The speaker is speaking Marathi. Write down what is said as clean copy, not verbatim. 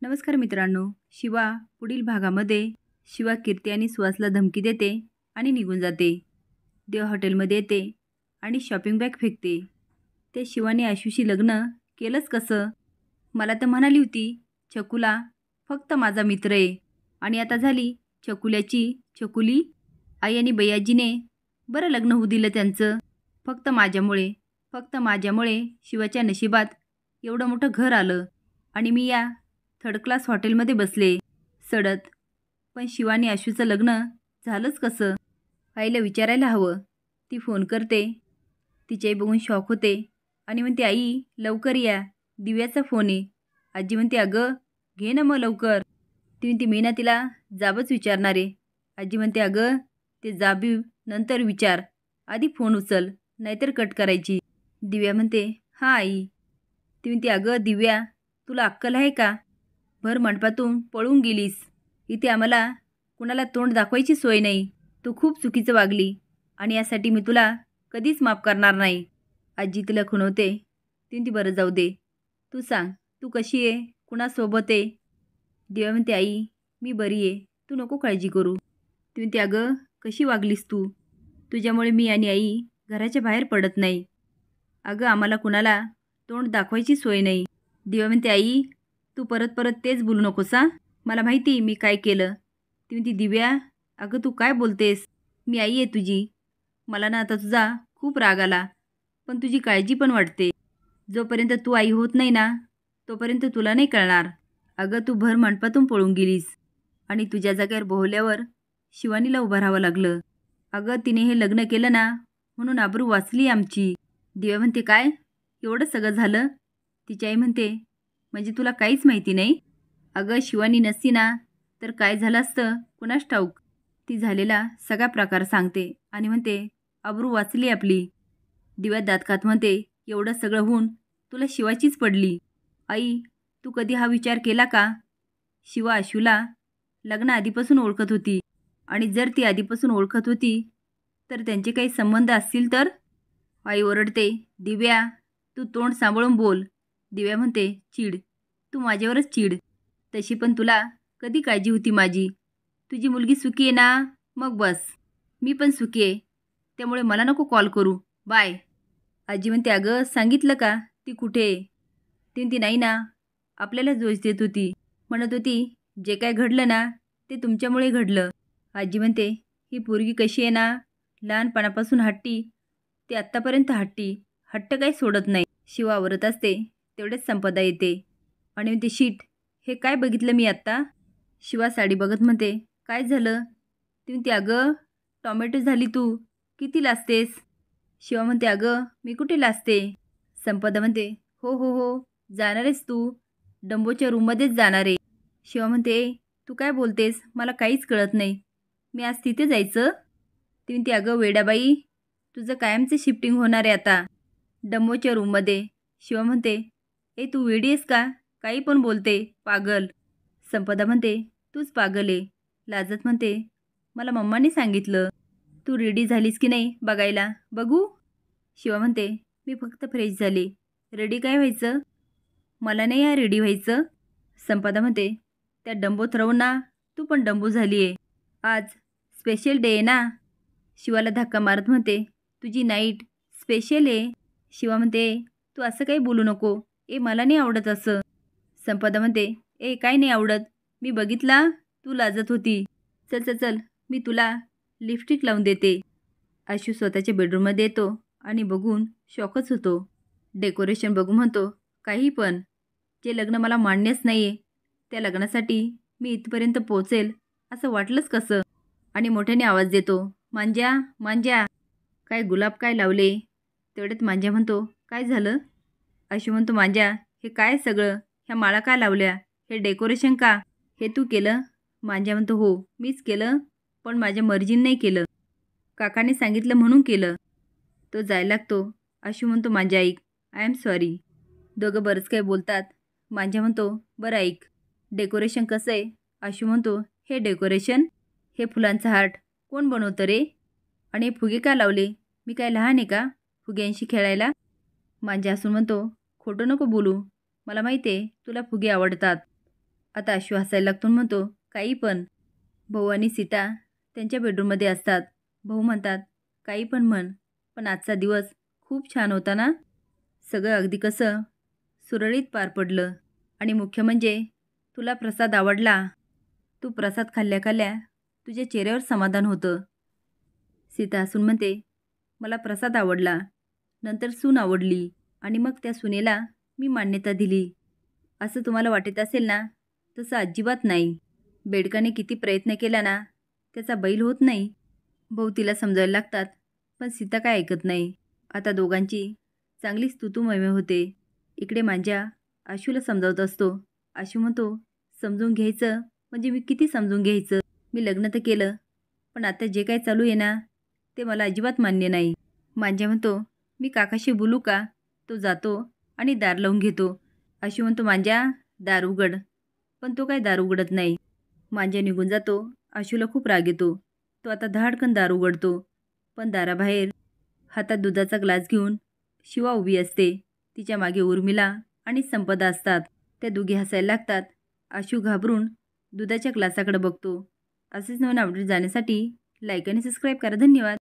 नमस्कार मित्रांनो. शिवा पुढील भागामध्ये शिवा कीर्ती आणि सुहासला धमकी देते आणि निघून जाते. देव हॉटेलमध्ये येते आणि शॉपिंग बॅग फेकते. ते शिवाने आशूशी लग्न केलंच कसं? मला तर म्हणाली होती चकुला फक्त माझा मित्र आहे आणि आता झाली चकुल्याची चकुली. आई आणि बयाजीने बरं लग्न होऊ दिलं त्यांचं. फक्त माझ्यामुळे शिवाच्या नशिबात एवढं मोठं घर आलं आणि मी या थर्ड क्लास हॉटेलमध्ये बसले सडत. पण शिवानी आशूचं लग्न झालंच कसं? आईला विचारायला हवं. ती फोन करते. तिची आई बघून शॉक होते आणि म्हणते, आई लवकर या, दिव्याचा फोन आहे. आजी म्हणते, अगं घे ना मग लवकर. ती म्हणते, मी ना तिला जाबच विचारणार आहे. आजी म्हणते, अगं ते जाबी नंतर विचार, आधी फोन उचल, नाहीतर कट करायची. दिव्या म्हणते, हां आई. ती म्हणते, अगं दिव्या तुला अक्कल आहे का? भर मंडपातून पळून गेलीस. इथे आम्हाला कुणाला तोंड दाखवायची सोय नाही. तू खूप चुकीचं वागली आणि यासाठी मी तुला कधीच माफ करणार नाही. आजी तिला खुणवते. ती म्हणते, बरं जाऊ दे, तू सांग तू कशी आहे, कुणासोबत आहे? दिव्या म्हणते, आई मी बरी आहे, तू नको काळजी करू. ती म्हणते, अगं कशी वागलीस तू? तुझ्यामुळे मी आणि आई घराच्या बाहेर पडत नाही. अगं आम्हाला कुणाला तोंड दाखवायची सोय नाही. दिव्या म्हणते, आई तू परत परत तेच बोलू नकोस हां, मला माहिती मी काय केलं. ती म्हणते, दिव्या अगं तू काय बोलतेस? मी आई आहे तुझी. मला ना आता तुझा खूप राग आला, पण तुझी काळजी पण वाटते. जोपर्यंत तू आई होत नाही ना तोपर्यंत तुला नाही कळणार. अगं तू भर मंडपातून पळून गेलीस आणि तुझ्या जागेवर बोहल्यावर शिवानीला उभं राहावं लागलं. अगं तिने हे लग्न केलं ना म्हणून आबरू वाचली आमची. दिव्या म्हणते, काय एवढं सगळं झालं? तिची आई म्हणते, म्हणजे तुला काहीच माहिती नाही? अगं शिवानी नसती ना तर काय झालं असतं कुणास ठाऊक. ती झालेला सगळा प्रकार सांगते आणि म्हणते, आबरू वाचली आपली. दिव्या दात खात म्हणते, एवढं सगळं होऊन तुला शिवाचीच पडली. आई तू कधी हा विचार केला का? शिवा आशूला लग्न आधीपासून ओळखत होती आणि जर ती आधीपासून ओळखत होती तर त्यांचे काही संबंध असतील तर? आई ओरडते, दिव्या तू तोंड सांभाळून बोल. दिव्या म्हणते, चीड, तू माझ्यावरच चीड. तशी पण तुला कधी काळजी होती माझी? तुझी मुलगी सुखी आहे ना, मग बस. मी पण सुखी आहे, त्यामुळे मला नको कॉल करू, बाय. आजी म्हणते, अगं सांगितलं का ती कुठे आहे? ती म्हणते, नाही ना, आपल्याला दोष देत होती. म्हणत होती जे काय घडलं ना ते तुमच्यामुळे घडलं. आजी म्हणते, ही पोरगी कशी आहे ना, लहानपणापासून हट्टी ते आत्तापर्यंत हट्टी, हट्ट काही सोडत नाही. शिवा आवरत असते तेवढेच संपदा येते आणि म्हणते, शीट, हे काय बघितलं मी आत्ता? शिवा साडी बघत म्हणते, काय झालं? ती म्हणते, अगं टॉमॅटो झाली तू, किती लाजतेस? शिवा म्हणते, अगं मी कुठे लाजते? संपदा म्हणते, हो हो हो, जाणार आहेस तू? डंबोच्या रूममध्येच जाणार आहे. शिवा म्हणते, तू काय बोलतेस, मला काहीच कळत नाही. मी आज तिथे जायचं? ती म्हणते, अगं वेडाबाई, तुझं कायमचं शिफ्टिंग होणार आहे आता डंबोच्या रूममध्ये. शिवा म्हणते, ए तू वेडी आहेस का? काही पण बोलते, पागल. संपदा म्हणते, तूच पागल आहे. लाजत म्हणते, मला मम्माने सांगितलं. तू रेडी झालीस की नाही बघायला, बघू? शिवा म्हणते, मी फक्त फ्रेश झाले, रेडी काय व्हायचं? मला नाही या रेडी व्हायचं. संपदा म्हणते, त्या डंबोत राहू ना, तू पण डंबू झाली आहे. आज स्पेशल डे आहे ना. शिवाला धक्का मारत म्हणते, तुझी नाईट स्पेशल आहे. शिवा म्हणते, तू असं काही बोलू नको. ए मला नाही आवडत असं. संपदा म्हणते, ए काय नाही आवडत? मी बघितला तू लाजत होती. चल चल चल, मी तुला लिपस्टिक लावून देते. आशू स्वतःच्या बेडरूममध्ये येतो आणि बघून शॉकच होतो. डेकोरेशन बघू म्हणतो, काही पण. जे लग्न मला मान्यच नाही आहे त्या लग्नासाठी मी इथपर्यंत पोहोचेल असं वाटलंच कसं? आणि मोठ्याने आवाज देतो, मांज्या मांज्या. काय गुलाब काय लावले? तेवढ्यात मांज्या म्हणतो, काय झालं? आशू म्हणतो, मांज्या हे काय सगळं, ह्या माळा का लावल्या? हे डेकोरेशन का? हे तू केलं? मांज्या म्हणतो, हो मीच केलं, पण माझ्या मर्जीने नाही केलं, काकाने सांगितलं म्हणून केलं. तो जायला लागतो. आशू म्हणतो, मांज्या ऐक, आय एम सॉरी. दोघं बरंच काय बोलतात. मांज्या म्हणतो, बरं ऐक, डेकोरेशन कसं आहे? आशू म्हणतो, हे डेकोरेशन, हे फुलांचा हार्ट कोण बनवतं रे? आणि हे फुगे का लावले? मी काय लहान आहे का फुग्यांशी खेळायला? मांज्या हसून म्हणतो, खोटं नको बोलू, मला माहिती आहे तुला फुगे आवडतात. आता आशू हसायला लागतो आणि म्हणतो, काही पण. भाऊ आणि सीता त्यांच्या बेडरूममध्ये असतात. भाऊ म्हणतात, काही पण म्हण, पण आजचा दिवस खूप छान होता ना. सगळं अगदी कसं सुरळीत पार पडलं. आणि मुख्य म्हणजे तुला प्रसाद आवडला. तू प्रसाद खाल्ल्या खाल्ल्या तुझ्या चेहऱ्यावर समाधान होतं. सीता हसून म्हणते, मला प्रसाद आवडला, नंतर सून आवडली आणि मग त्या सुनेला मी मान्यता दिली. असं तुम्हाला वाटत असेल ना, तसं अजिबात नाही. बेडकाने किती प्रयत्न केला ना, त्याचा बैल होत नाही. भाऊ तिला समजायला लागतात, पण सीता काय ऐकत नाही. आता दोघांची चांगलीच तू-तू होते. इकडे मांज्या आशूला समजावत असतो. आशू म्हणतो, समजून घ्यायचं म्हणजे मी किती समजून घ्यायचं. मी लग्न तर केलं, पण आता जे काय चालू आहे ना, ते मला अजिबात मान्य नाही. मांज्या म्हणतो, मी काकाशी बोलू का. तो जातो आणि दार लावून घेतो. आशू म्हणतो, मांज्या दार उघड. पण तो काय दार उघडत नाही. मांज्या निघून जातो. आशूला खूप राग येतो. तो आता धाडकन दार उघडतो, पण दाराबाहेर हातात दुधाचा ग्लास घेऊन शिवा उभी असते. तिच्या मागे उर्मिला आणि संपदा असतात. त्या दोघी हसायला लागतात. आशू घाबरून दुधाच्या ग्लासाकडे बघतो. असेच नवीन अपडेट जाण्यासाठी लाईक आणि सबस्क्राईब करा. धन्यवाद.